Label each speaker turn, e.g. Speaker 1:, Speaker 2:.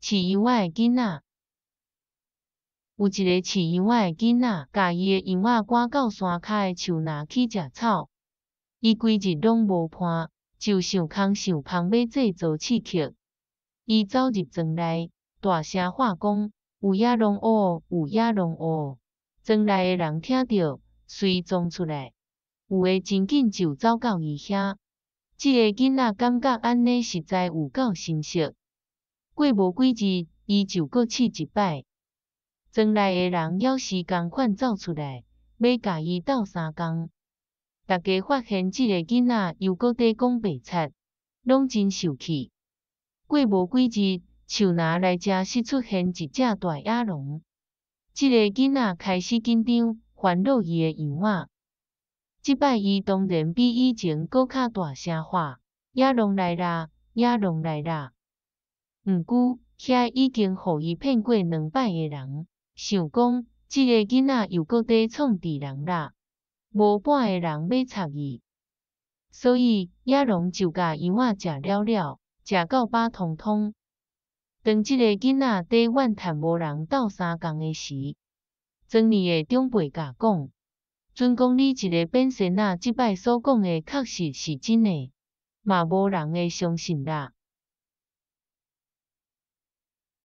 Speaker 1: 饲羊仔的囡仔。有一个饲羊仔的囡仔，甲伊的羊仔赶到山骹的树林去食草。伊规日拢无伴，就想空想芳要制造刺激。伊走入庄内，大声喊讲：有野狼哦，有野狼哦！庄内的人听到，随撞出来，有的真紧就走到伊遐。这个囡仔感觉安尼实在有够新鲜。过无几日，伊就搁试一摆。庄内的人要是共款走出来，要甲伊斗相共。大家发现这个囡仔又搁在讲白贼，拢真受气。过无几日，树林内正式出现一只大野狼。这个囡仔开始紧张，烦恼伊的羊仔。这摆伊当然比以前搁较大声喊：野狼来啦！野狼来啦！毋过，遐已经互伊骗过2摆的人，想讲这个囡仔又搁在创治人啦。无半个人要插伊，所以野狼就甲羊仔食了，食到饱通通。当这个囡仔在怨叹无人斗相共的时，庄里的长辈甲讲：准讲你一个变仙仔，即摆所讲的确实是真的，嘛无人会相信啦。